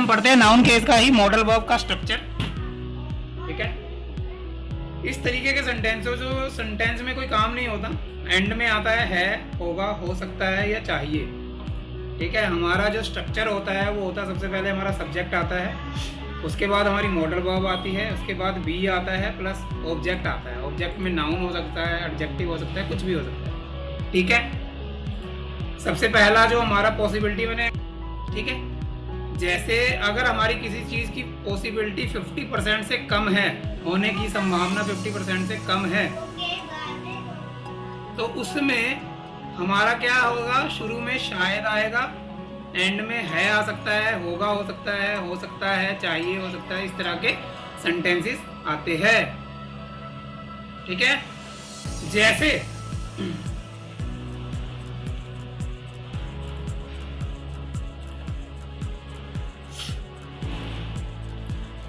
हम पढ़ते हैं नाउन केस का ही मॉडल वर्ब का स्ट्रक्चर। ठीक है, इस तरीके के सेंटेंस जो सेंटेंस में कोई काम नहीं होता, एंड में आता है, होगा, हो सकता है या चाहिए। ठीक है, हमारा जो स्ट्रक्चर होता है वो होता है, सबसे पहले हमारा सब्जेक्ट आता है, उसके बाद हमारी मॉडल वर्ब आती है, उसके बाद बी आता है प्लस ऑब्जेक्ट आता है। ऑब्जेक्ट में नाउन हो सकता है, एडजेक्टिव हो सकता है, कुछ भी हो सकता है। ठीक है, सबसे पहला जो हमारा पॉसिबिलिटी बने, ठीक है, जैसे अगर हमारी किसी चीज़ की पॉसिबिलिटी 50% से कम है, होने की संभावना 50% से कम है, तो उसमें हमारा क्या होगा, शुरू में शायद आएगा, एंड में है आ सकता है, होगा हो सकता है, चाहिए हो सकता है, इस तरह के सेंटेंसेस आते हैं। ठीक है,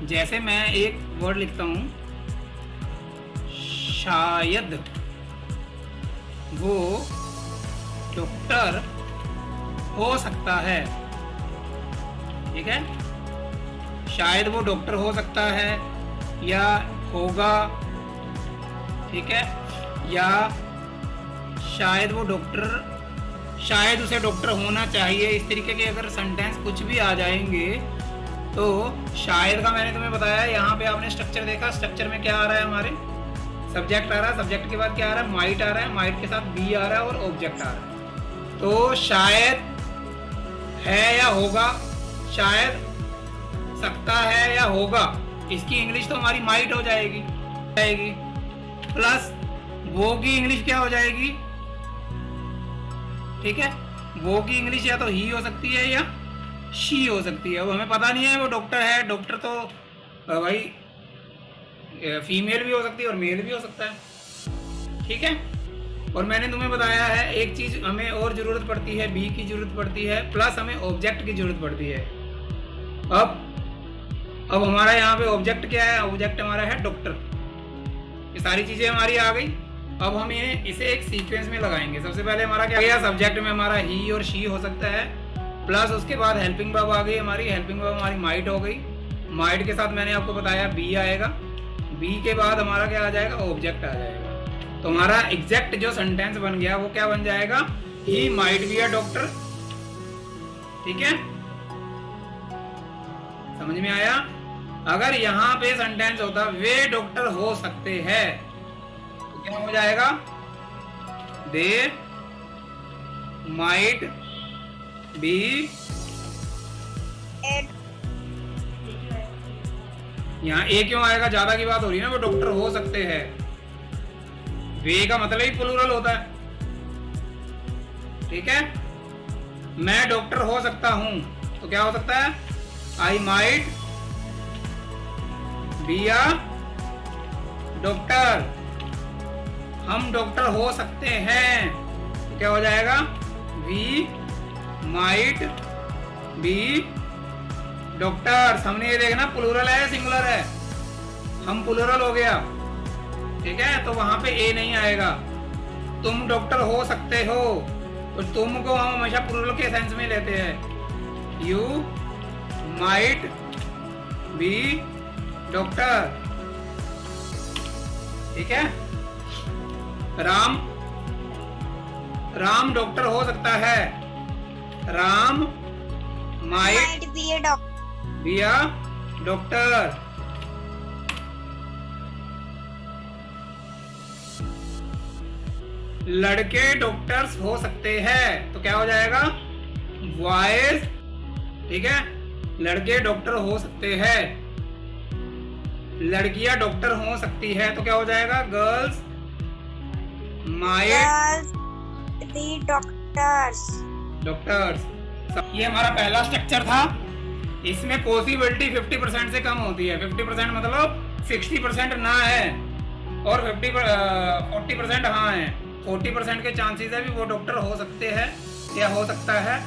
जैसे मैं एक वर्ड लिखता हूं, शायद वो डॉक्टर हो सकता है। ठीक है, शायद वो डॉक्टर हो सकता है या होगा। ठीक है, या शायद वो डॉक्टर, शायद उसे डॉक्टर होना चाहिए, इस तरीके के अगर सेंटेंस कुछ भी आ जाएंगे तो शायद का मैंने तुम्हें बताया, यहाँ पे आपने स्ट्रक्चर देखा, स्ट्रक्चर में क्या आ रहा है, हमारे सब्जेक्ट आ रहा है, सब्जेक्ट के बाद क्या आ रहा है, माइट आ रहा है, माइट के साथ बी आ रहा है और ऑब्जेक्ट आ रहा है। तो शायद है या होगा, शायद सकता है या होगा, इसकी इंग्लिश तो हमारी माइट हो जाएगी, प्लस वो की इंग्लिश क्या हो जाएगी। ठीक है, वो की इंग्लिश या तो ही हो सकती है या शी हो सकती है। अब हमें पता नहीं है वो डॉक्टर है, डॉक्टर तो भाई फीमेल भी हो सकती है और मेल भी हो सकता है। ठीक है, और मैंने तुम्हें बताया है एक चीज हमें और जरूरत पड़ती है, बी की जरूरत पड़ती है, प्लस हमें ऑब्जेक्ट की जरूरत पड़ती है। अब हमारा यहाँ पे ऑब्जेक्ट क्या है, ऑब्जेक्ट हमारा है डॉक्टर। ये सारी चीजें हमारी आ गई। अब हम इसे एक सीक्वेंस में लगाएंगे। सबसे पहले हमारा क्या गया, सब्जेक्ट में हमारा ही और शी हो सकता है, प्लस उसके बाद हेल्पिंग वर्ब आ गई हमारी, हेल्पिंग वर्ब हमारी माइट हो गई, माइट के साथ मैंने आपको बताया बी आएगा, बी के बाद हमारा क्या आ जाएगा, ऑब्जेक्ट आ जाएगा। तो हमारा एग्जैक्ट जो सेंटेंस बन गया वो क्या बन जाएगा, he might be a doctor. ठीक है, समझ में आया। अगर यहाँ पे सेंटेंस होता वे डॉक्टर हो सकते हैं, तो क्या हो जाएगा, दे माइट बी, यहाँ ए क्यों आएगा, ज्यादा की बात हो रही है ना, वो डॉक्टर हो सकते हैं, वे का मतलब ही प्लूरल होता है। ठीक है, मैं डॉक्टर हो सकता हूं, तो क्या हो सकता है, I might be a doctor, हम डॉक्टर हो सकते हैं, तो क्या हो जाएगा, वी माइट बी डॉक्टर। हमने ये देखना प्लूरल है सिंगुलर है, हम प्लूरल हो गया। ठीक है, तो वहां पे ए नहीं आएगा। तुम डॉक्टर हो सकते हो, तो तुम को हम हमेशा प्लूरल के सेंस में लेते हैं, यू माइट बी डॉक्टर। ठीक है, राम डॉक्टर हो सकता है, Ram might be a doctor. लड़के डॉक्टर्स हो सकते हैं, तो क्या हो जाएगा, बॉयज। ठीक है, लड़के डॉक्टर हो सकते हैं, लड़कियां डॉक्टर हो सकती है, तो क्या हो जाएगा, गर्ल्स माइट बी डॉक्टर्स। ये हमारा पहला स्ट्रक्चर था। इसमें पॉसिबिलिटी 50% से कम होती है। 50% मतलब 60% ना है और 40% हाँ है। 40% के चांसेस है भी वो डॉक्टर हो सकते हैं या हो सकता है,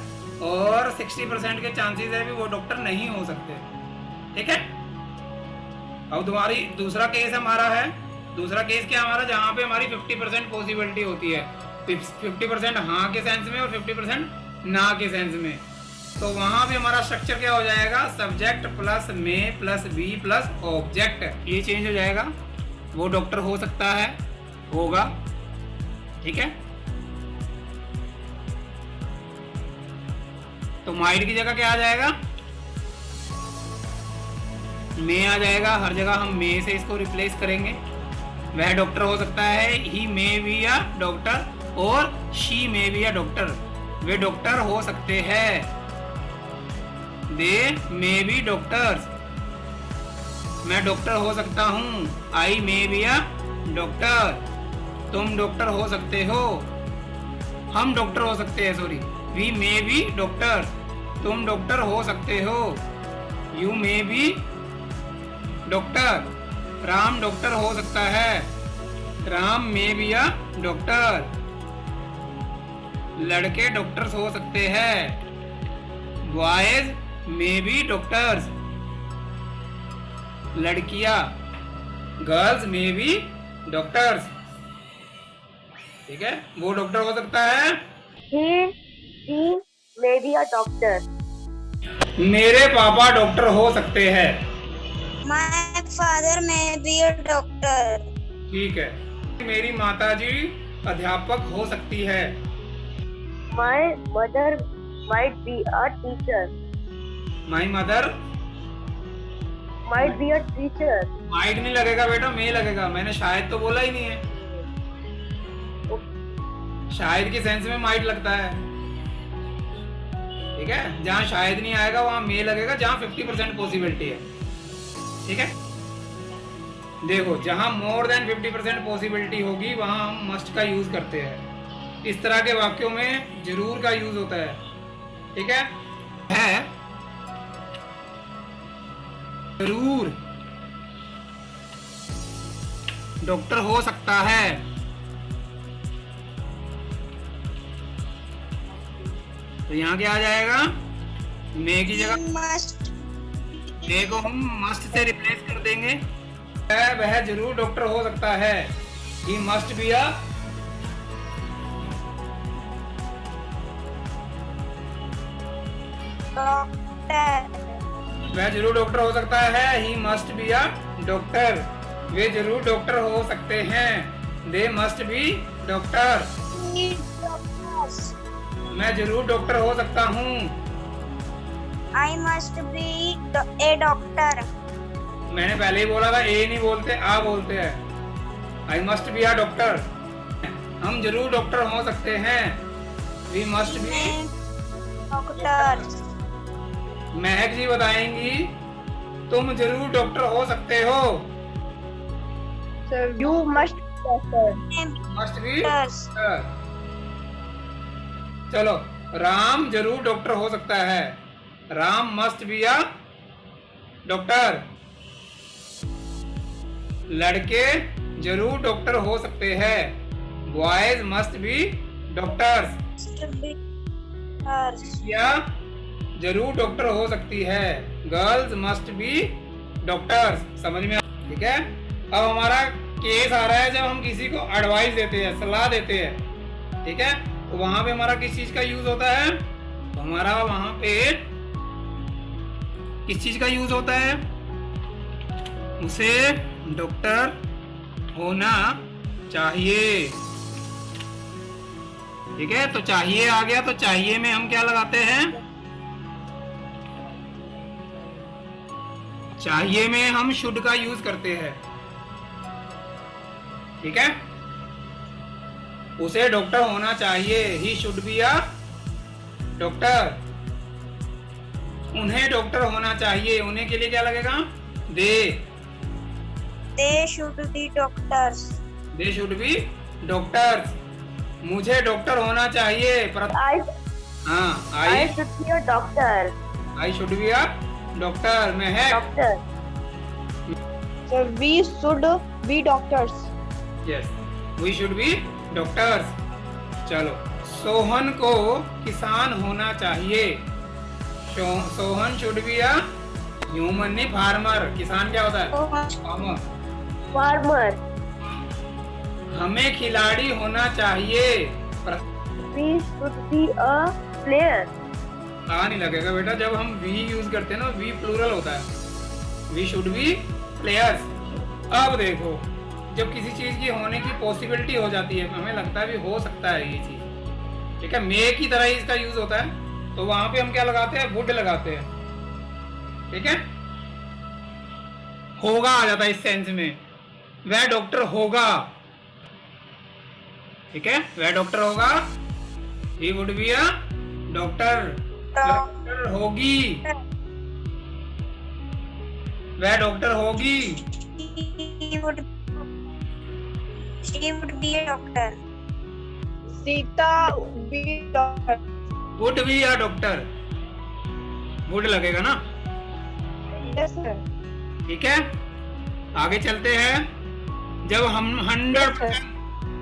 और 60% के चांसेस है भी वो डॉक्टर नहीं हो सकते। ठीक है, अब तुम्हारी दूसरा केस हमारा है, दूसरा केस क्या हमारा, जहाँ पे हमारी 50% पॉसिबिलिटी होती है, 50% हाँ के सेंस में और 50% ना के सेंस में। तो वहां पे हमारा स्ट्रक्चर क्या हो जाएगा, सब्जेक्ट प्लस में प्लस बी प्लस ऑब्जेक्ट, ये चेंज हो जाएगा। वो डॉक्टर हो सकता है, होगा, ठीक है। तो माइट की जगह क्या आ जाएगा, मे आ जाएगा। हर जगह हम मे से इसको रिप्लेस करेंगे। वह डॉक्टर हो सकता है, he may be a doctor, और she may be a doctor, वे डॉक्टर हो सकते हैं। दे मे बी डॉक्टर्स, मैं डॉक्टर हो सकता हूँ। I may be a doctor, तुम डॉक्टर हो सकते हो। हम डॉक्टर हो सकते हैं, sorry, we may be doctor, तुम डॉक्टर हो सकते हो। You may be doctor, Ram doctor हो सकता है। Ram may be a doctor, लड़के डॉक्टर्स हो सकते हैं। बॉयज मे बी डॉक्टर्स, लड़कियां, गर्ल्स मे बी डॉक्टर्स, ठीक है। वो डॉक्टर हो सकता है। He may be a doctor. मेरे पापा डॉक्टर हो सकते हैं। My father may be a doctor. ठीक है। मेरी माताजी अध्यापक हो सकती है। My mother might be a teacher. My mother, Might be a teacher. Might नहीं लगेगा बेटा, मे लगेगा। मैंने शायद तो बोला ही नहीं है। शायद की सेंस में माइट लगता है, ठीक है। जहां शायद नहीं आएगा वहां मे लगेगा, जहां 50% पॉसिबिलिटी है, ठीक है। देखो, जहां मोर देन 50% पॉसिबिलिटी होगी वहां हम मस्ट का यूज करते हैं। इस तरह के वाक्यों में जरूर का यूज होता है, ठीक है। जरूर डॉक्टर हो सकता है। तो यहाँ क्या आ जाएगा, मे की जगह Must मे को हम मस्ट से रिप्लेस कर देंगे। वह जरूर डॉक्टर हो सकता है। He must be a doctor. वह जरूर डॉक्टर हो सकता है। He must be a doctor, वे जरूर डॉक्टर हो सकते हैं। They must be doctor, He doctors. मैं जरूर डॉक्टर हो सकता हूँ। I must be a doctor. मैंने पहले ही बोला था, ए नहीं बोलते, आ बोलते हैं। I must be a doctor, हम जरूर डॉक्टर हो सकते हैं। We must be, Doctor. Mehak जी बताएंगी, तुम जरूर डॉक्टर हो सकते हो। So you must be a doctor. Must be Doctors. चलो, राम जरूर डॉक्टर हो सकता है। Ram must be a doctor, लड़के जरूर डॉक्टर हो सकते हैं। Boys must be doctors, Must be doctors. या जरूर डॉक्टर हो सकती है। गर्ल्स मस्ट बी डॉक्टर्स, समझ में, ठीक है। अब हमारा केस आ रहा है जब हम किसी को एडवाइस देते हैं, सलाह देते हैं, ठीक है। तो वहां पे हमारा किस चीज का यूज होता है, तो हमारा वहां पे किस चीज का यूज होता है, उसे डॉक्टर होना चाहिए, ठीक है। तो चाहिए आ गया, तो चाहिए में हम क्या लगाते हैं, चाहिए में हम शुड का यूज करते हैं, ठीक है। उसे डॉक्टर होना चाहिए, he should be a doctor. उन्हें डॉक्टर होना चाहिए, उन्हें के लिए क्या लगेगा, they, They should be doctors. They should be doctors. मुझे डॉक्टर होना चाहिए, हाँ, I I should be a doctor. I should be a doctor. मैं है, Doctor. So we should be doctors. Yes, we should be doctors. चलो, सोहन को किसान होना चाहिए। Sohan should be a human, नहीं फार्मर। किसान क्या होता है, Oh, फार्मर। Farmer. हमें खिलाड़ी होना चाहिए। We should be a player. आ नहीं लगेगा बेटा। जब हम वी यूज करते हैं ना, वी प्लूरल होता है, वी शुड बी प्लेयर्स। अब देखो, जब किसी चीज की होने की पॉसिबिलिटी हो जाती है, हमें लगता है भी हो सकता है ये चीज, ठीक है, मे की तरह ही इसका यूज होता है, तो वहां पे हम क्या लगाते हैं, वुड लगाते हैं, ठीक है। होगा आ जाता है इस सेंस में, वह डॉक्टर होगा, ठीक है, वह डॉक्टर होगा, he would be a doctor, doctor होगी, वह डॉक्टर होगी, she would be a doctor. Sita would be doctor. Would be a doctor, would लगेगा ना, Yes sir. ठीक है। आगे चलते हैं। जब हम 100%,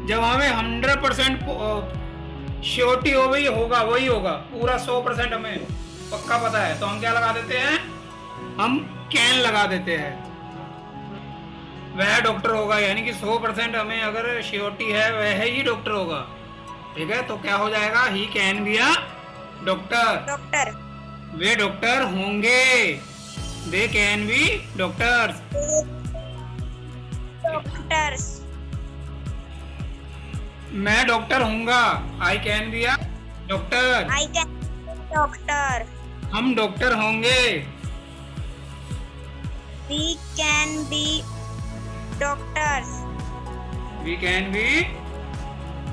जब हमें 100% श्योरिटी हो गई होगा वही होगा, पूरा 100% हमें पक्का पता है, तो हम क्या लगा देते हैं, हम कैन लगा देते हैं, वह डॉक्टर होगा, यानी कि 100% हमें अगर श्योरिटी है वह ही डॉक्टर होगा, ठीक है। तो क्या हो जाएगा, he can be a doctor, Doctor. वे डॉक्टर होंगे, they can be doctors, Doctors. मैं डॉक्टर हूंगा, I can be a doctor, I can be a doctor. हम डॉक्टर होंगे, We can be doctors. We can be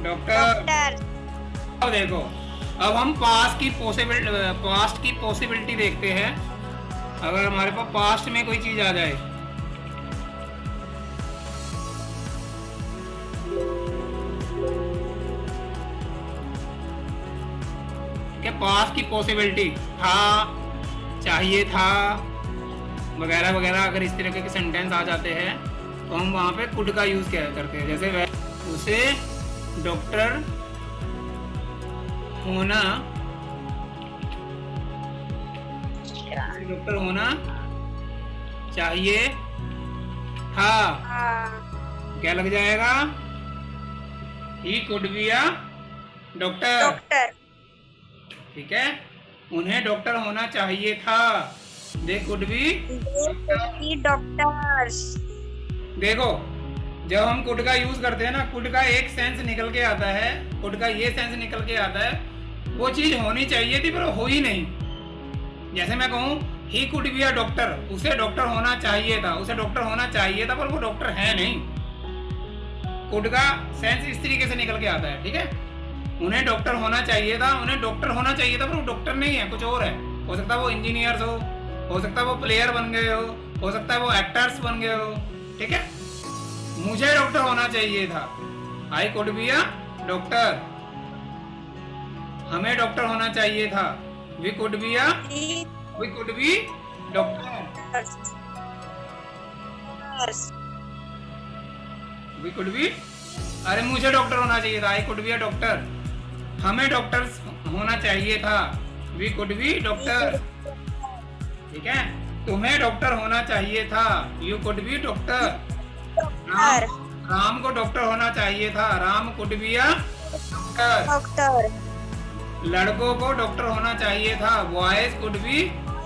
doctor. Doctors. अब देखो, अब हम पास्ट की पॉसिबिलिटी देखते हैं। अगर हमारे पास पास्ट में कोई चीज आ जाए, क्या पास्ट की पॉसिबिलिटी था, चाहिए था, वगैरह वगैरह, अगर इस तरह के सेंटेंस आ जाते हैं तो हम वहां पे कुड का यूज क्या करते हैं, जैसे वह उसे डॉक्टर होना, डॉक्टर होना चाहिए था, क्या लग जाएगा, he could be a doctor, Doctor. ठीक है। उन्हें डॉक्टर होना चाहिए था, they could be. They could be doctors. देखो, जब हम कुड का यूज करते हैं ना, कुड का एक सेंस निकल के आता है, कुड का ये सेंस निकल के आता है, वो चीज होनी चाहिए थी पर हो ही नहीं। जैसे मैं कहूँ, he could be a doctor, उसे डॉक्टर होना चाहिए था, उसे डॉक्टर होना चाहिए था पर वो डॉक्टर है नहीं। कुड का सेंस इस तरीके से निकल के आता है, ठीक है। उन्हें डॉक्टर होना चाहिए था, उन्हें डॉक्टर होना चाहिए था पर वो डॉक्टर नहीं है, कुछ और है। हो सकता है वो इंजीनियर्स हो सकता है वो प्लेयर बन गए हो सकता है वो एक्टर्स बन गए हो, ठीक है। मुझे डॉक्टर होना चाहिए था, I could be a doctor, हमें डॉक्टर होना चाहिए था, we could be a doctor, we could be, अरे मुझे डॉक्टर होना चाहिए था, I could be a doctor, हमें डॉक्टर होना चाहिए था, वी कुड बी डॉक्टर, ठीक है। तुम्हें डॉक्टर होना चाहिए था, you could be doctor, Ram को डॉक्टर होना चाहिए था, Ram could be a doctor, लड़कों को डॉक्टर होना चाहिए था, बॉयज कुड बी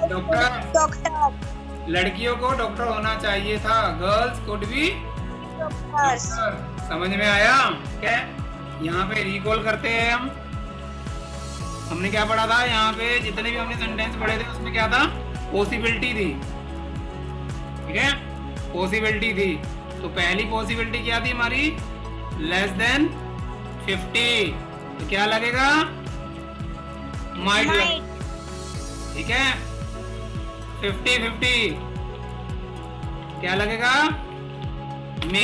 डॉक्टर, लड़कियों को डॉक्टर होना चाहिए था, गर्ल्स कुड बी डॉक्टर। समझ में आया क्या? यहाँ पे रिकॉल करते हैं हमने क्या पढ़ा था, यहाँ पे जितने भी हमने सेंटेंस पढ़े थे उसमें क्या था, पॉसिबिलिटी थी, ठीक है, पॉसिबिलिटी थी। तो पहली पॉसिबिलिटी क्या थी हमारी, लेस देन 50, तो क्या लगेगा, माइट, ठीक है। 50-50 क्या लगेगा, मे,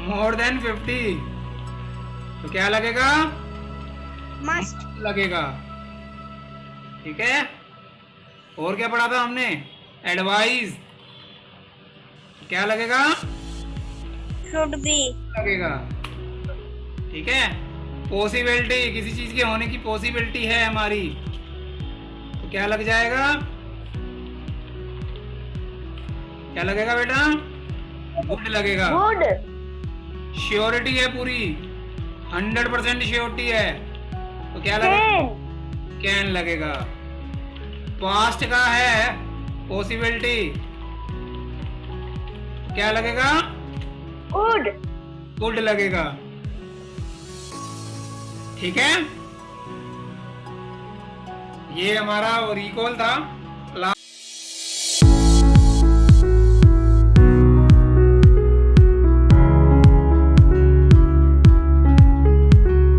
मोर देन 50 तो क्या लगेगा, मस्ट लगेगा, ठीक है। और क्या पढ़ा था हमने, एडवाइस, क्या लगेगा, शुड बी लगेगा, ठीक है। पॉसिबिलिटी, किसी चीज के होने की पॉसिबिलिटी है हमारी, तो क्या लग जाएगा, क्या लगेगा बेटा, वुड लगेगा, Would. श्योरिटी है पूरी, 100% श्योरिटी है, तो क्या लगेगा, कैन लगेगा। पास्ट का है पॉसिबिलिटी, क्या लगेगा? Would. कुड लगेगा। ठीक है, ये हमारा रिकॉल था।